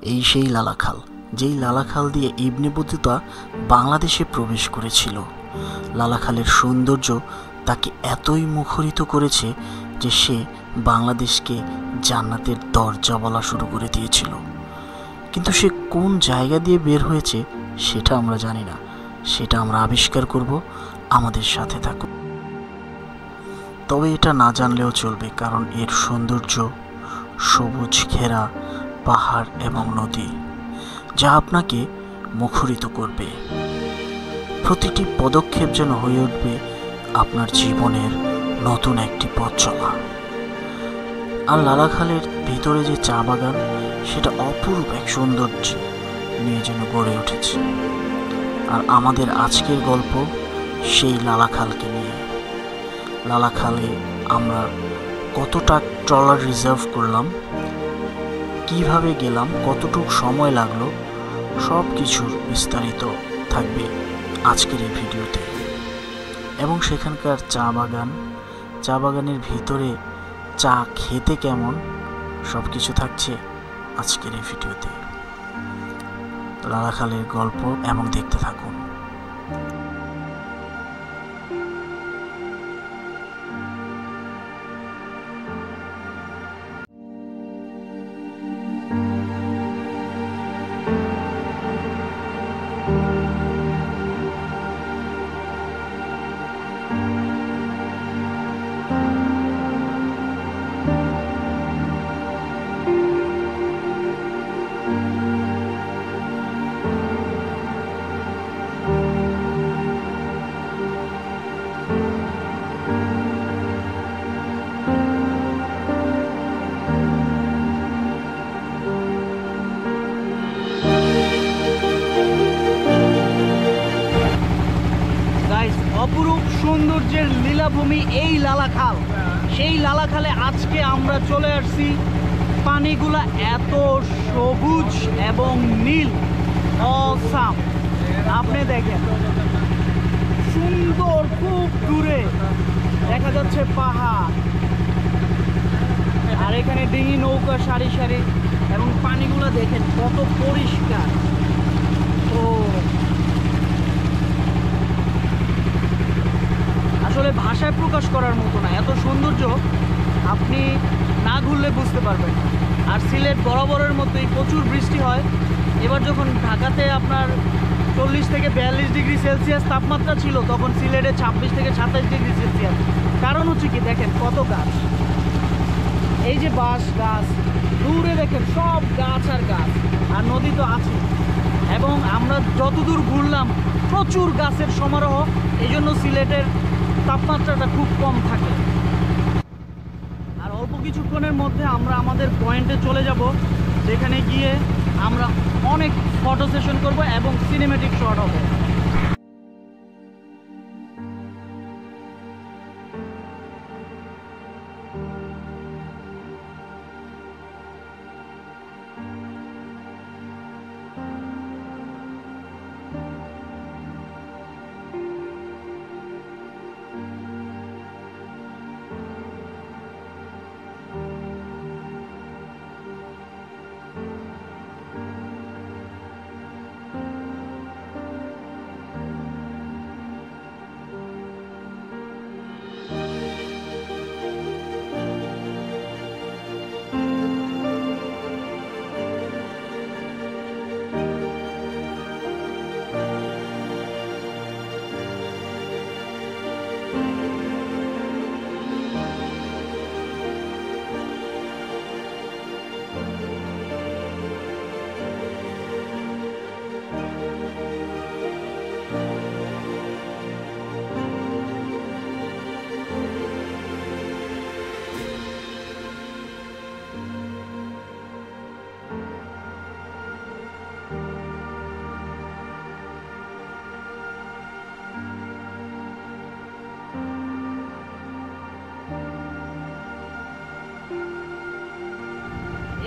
এই সেই লালাখাল, যেই লালাখাল দিয়ে ইবনে বতুতা বাংলাদেশে প্রবেশ করেছিল। লালাখালের সৌন্দর্য তাকে এতই মুখরিত করেছে যে সে বাংলাদেশকে জান্নাতের দরজা বলা শুরু করে দিয়েছিল। কিন্তু সে কোন জায়গা দিয়ে বের হয়েছে সেটা আমরা জানি না, সেটা আমরা আবিষ্কার করব। আমাদের সাথে থাকুন। তবে এটা না জানলেও চলবে, কারণ এর সৌন্দর্য, সবুজ ঘেরা পাহাড় এবং নদী, যা আপনাকে মুখরিত করবে। প্রতিটি পদক্ষেপ যেন হয়ে উঠবে আপনার জীবনের নতুন একটি পথ চলা। আর লালাখালের ভিতরে যে চা বাগান, সেটা অপরূপ এক সৌন্দর্য নিয়ে যেন গড়ে উঠেছে। আর আমাদের আজকের গল্প সেই লালাখালকে নিয়ে। লালাখালে আমরা কতটা ট্রলার রিজার্ভ করলাম, কিভাবে গেলাম, কতটুকু সময় লাগলো, সব কিছুর বিস্তারিত থাকবে আজকের এই ভিডিওতে। এবং সেখানকার চা বাগানের ভিতরে চা খেতে কেমন, সব কিছু থাকছে আজকের এই ভিডিওতে। লালাখালের গল্প এবং দেখতে থাকুন। অপরূপ সৌন্দর্যের লীলাভূমি এই লালাখাল। সেই লালাখালে আজকে আমরা চলে আসছি। পানিগুলা এত সবুজ এবং নীল, অসাম। আপনি দেখেন, সুন্দর, খুব দূরে দেখা যাচ্ছে পাহাড়, আর এখানে ডিঙি নৌকা সারি সারি, এবং পানিগুলা দেখেন কত পরিষ্কার। ও আসলে ভাষায় প্রকাশ করার মতো না, এত সৌন্দর্য আপনি না ঘুরলে বুঝতে পারবেন। আর সিলেট বরাবরের মতোই প্রচুর বৃষ্টি হয়। এবার যখন ঢাকাতে আপনার 40 থেকে 42 ডিগ্রি সেলসিয়াস তাপমাত্রা ছিল, তখন সিলেটে 26 থেকে 27 ডিগ্রি সেলসিয়াস। কারণ হচ্ছে কি, দেখেন কত গাছ, এই যে বাঁশ গাছ, দূরে দেখেন সব গাছ আর গাছ, আর নদী তো আছে। এবং আমরা যতদূর ঘুরলাম প্রচুর গাছের সমারোহ, এই জন্য সিলেটের তাপমাত্রাটা খুব কম থাকে। আর অল্প কিছুক্ষণের মধ্যে আমরা আমাদের পয়েন্টে চলে যাব, যেখানে গিয়ে আমরা অনেক ফটো সেশন করব এবং সিনেমেটিক শট হবে।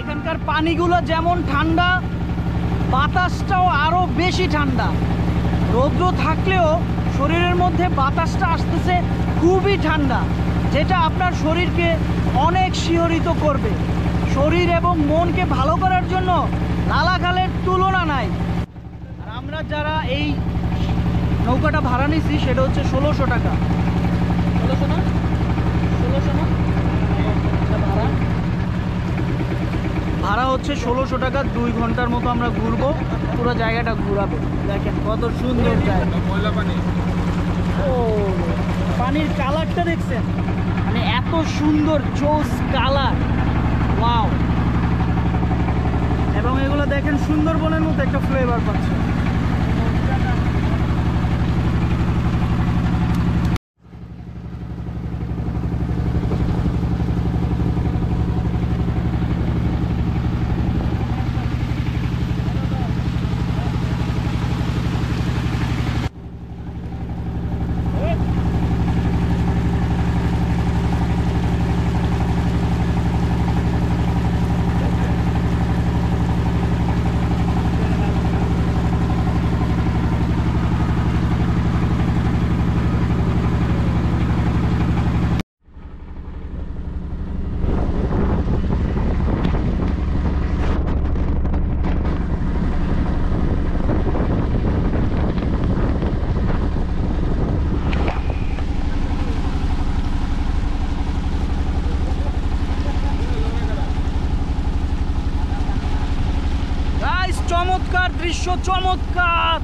এখানকার পানিগুলো যেমন ঠান্ডা, বাতাসটাও আরো বেশি ঠান্ডা। রৌদ্র থাকলেও শরীরের মধ্যে বাতাসটা আসতেছে খুবই ঠান্ডা, যেটা আপনার শরীরকে অনেক শিহরিত করবে। শরীর এবং মনকে ভালো করার জন্য লালা যারা এই নৌকাটা ভাড়া নিছি সেটা হচ্ছে 1600 টাকা। 1600 না, 1600 না, ভাড়া ভাড়া হচ্ছে 1600 টাকা। 2 ঘন্টার মতো আমরা ঘুরবো, পুরো জায়গাটা ঘুরাবো। দেখেন কত সুন্দর জায়গা। ও পানির কালারটা দেখছেন, মানে এত সুন্দর জোস কালার, ওয়াও। এবং এগুলো দেখেন সুন্দরবনের মতো একটা ফ্লেভার পাচ্ছে। চমৎকার দৃশ্য, চমৎকার।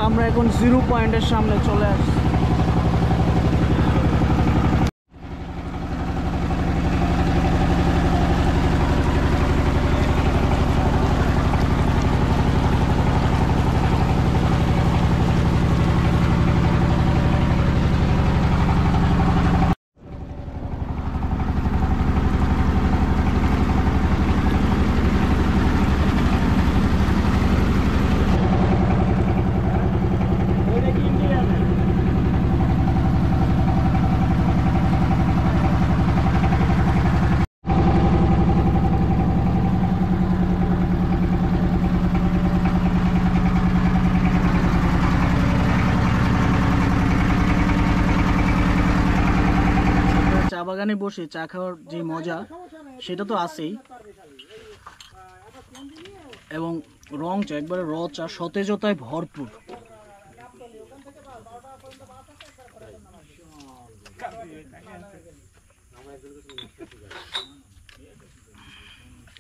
আমরা এখন 0 পয়েন্টের সামনে চলে আসছি। চা বাগানে বসে চা খাওয়ার যে মজা সেটা তো আছেই, এবং রং চা, একবারে র চা, সতেজতায় ভরপুর।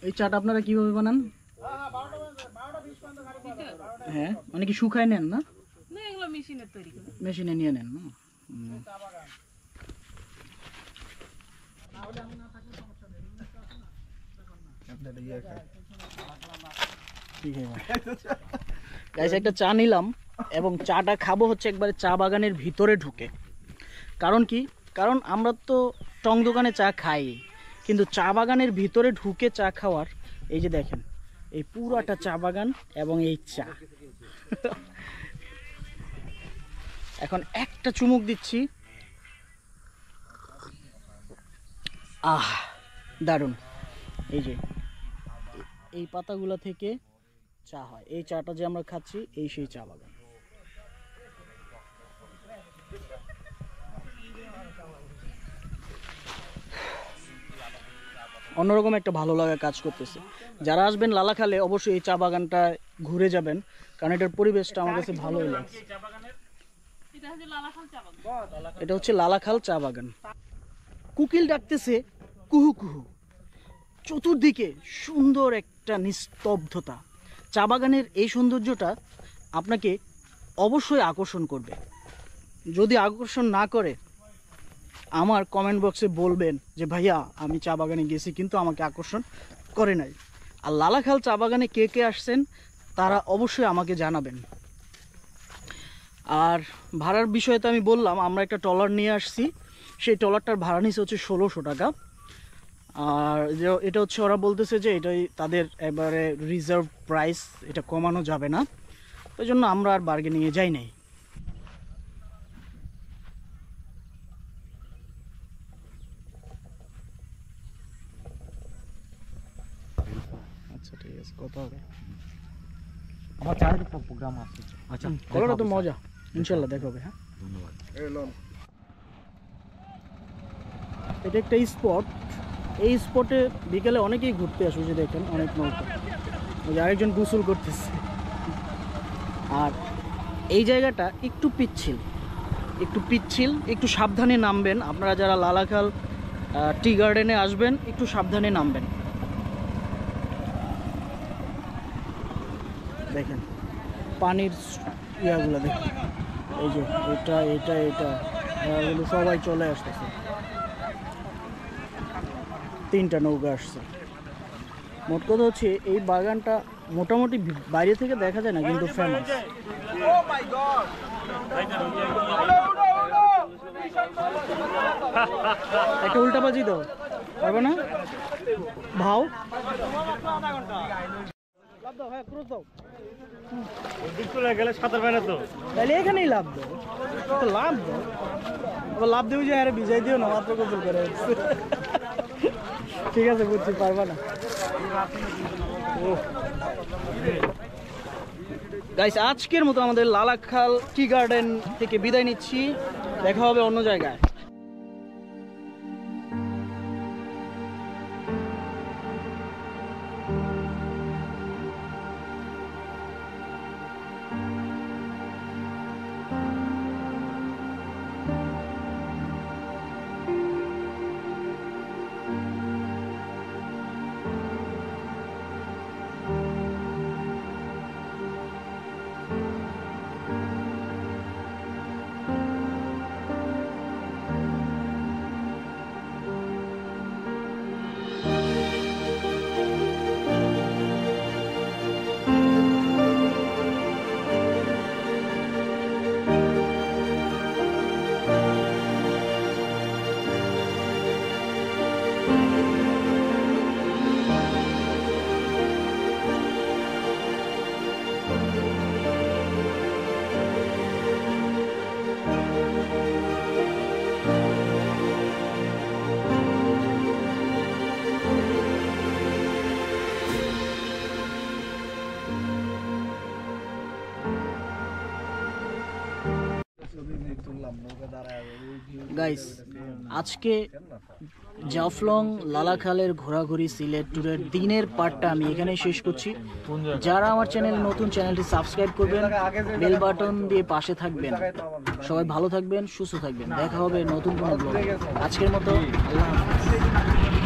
এই চাটা আপনারা কিভাবে বানান? হ্যাঁ, মানে কি শুকায় নেন না? মেশিনে নিয়ে নেন না? গাইস, একটা চা নিলাম এবং চাটা খাবো হচ্ছে একবারে চা বাগানের ভিতরে ঢুকে। কারণ কি? কারণ আমরা তো টং দোকানে চা খাই, কিন্তু চা বাগানের ভিতরে ঢুকে চা খাওয়ার, এই যে দেখেন এই পুরাটা চা বাগান এবং এই চা। এখন একটা চুমুক দিচ্ছি, আহ দারুণ। এই যে এই পাতাগুলা থেকে চা হয়, এই চাটা যে আমরা খাচ্ছি এই সেই চা বাগান। অন্যরকম একটা ভালো লাগা কাজ করতেছে। যারা আসবেন লালাখালে অবশ্যই এই চা বাগানটা ঘুরে যাবেন, কারণ এটার পরিবেশটা আমার কাছে ভালোই লাগছে। এটা হচ্ছে লালাখাল চা বাগান। কুকিল ডাকতেছে কুহু কুহু, চতুর্দিকে সুন্দর একটা নিস্তব্ধতা। চা বাগানের এই সৌন্দর্যটা আপনাকে অবশ্যই আকর্ষণ করবে। যদি আকর্ষণ না করে আমার কমেন্ট বক্সে বলবেন যে ভাইয়া আমি চা বাগানে গেছি কিন্তু আমাকে আকর্ষণ করে নাই। আর লালাখাল চা বাগানে কে কে আসছেন তারা অবশ্যই আমাকে জানাবেন। আর ভাড়ার বিষয়ে তো আমি বললাম, আমরা একটা ট্রলার নিয়ে আসছি, সেই ট্রলারটার ভাড়া নিচ্ছে হচ্ছে 1600 টাকা। আর যে এটা হচ্ছে ওরা বলতেছে যে এটাই তাদের এবারে রিজার্ভ প্রাইস, এটা কমানো যাবে না, ওই জন্য আমরা আর বার্গেনিংয়ে যাই নাই। আচ্ছা ঠিক আছে, কথা হবে। আমার চায়ের প্রোগ্রাম আছে। আচ্ছা কলাটা তো মজা, ইনশাল্লাহ দেখা হবে। হ্যাঁ ধন্যবাদ। এটা একটা স্পট, এই স্পটে বিকেলে অনেকেই ঘুরতে আসে, যে দেখেন অনেক নৌকা, ওই যে আরেকজন গোসল করতেছে। আর এই জায়গাটা একটু পিচ্ছিল, একটু সাবধানে নামবেন। আপনারা যারা লালাখাল টি গার্ডেনে আসবেন একটু সাবধানে নামবেন। দেখেন পানির ইয়াগুলো দেখেন, এই যে এটা এটা এটা এগুলো সবাই চলে আসতেছে। 3টা নৌকা আসছে। মোট কথা হচ্ছে এই বাগানটা মোটামুটি বাইরে থেকে দেখা যায় না, কিন্তু ফেমাস। একটা উল্টাবাজি দাও, পারবে না ভাও। হ্যাঁ ক্রুজ দাও, গেলে সাঁতার পায় না তো, তাহলে এখানেই লাভ দাও, লাভ দাও। আবার লাভ দেবো যে আরে ভিজাই দিও না, মাত্র গোসল করে। ঠিক আছে বুঝছি, পারবা না। গাইস আজকের মতো আমাদের লালাখাল টি গার্ডেন থেকে বিদায় নিচ্ছি, দেখা হবে অন্য জায়গায়। গাইস আজকে জাফলং লালাখালের ঘোরাঘুরি সিলেট ট্যুরের দিনের পার্টটা আমি এখানেই শেষ করছি। যারা আমার চ্যানেল নতুন, চ্যানেলটি সাবস্ক্রাইব করবেন, বেল বাটন দিয়ে পাশে থাকবেন। সবাই ভালো থাকবেন, সুস্থ থাকবেন, দেখা হবে নতুন কোনো ব্লগে। আজকের মতো আল্লাহ হাফেজ।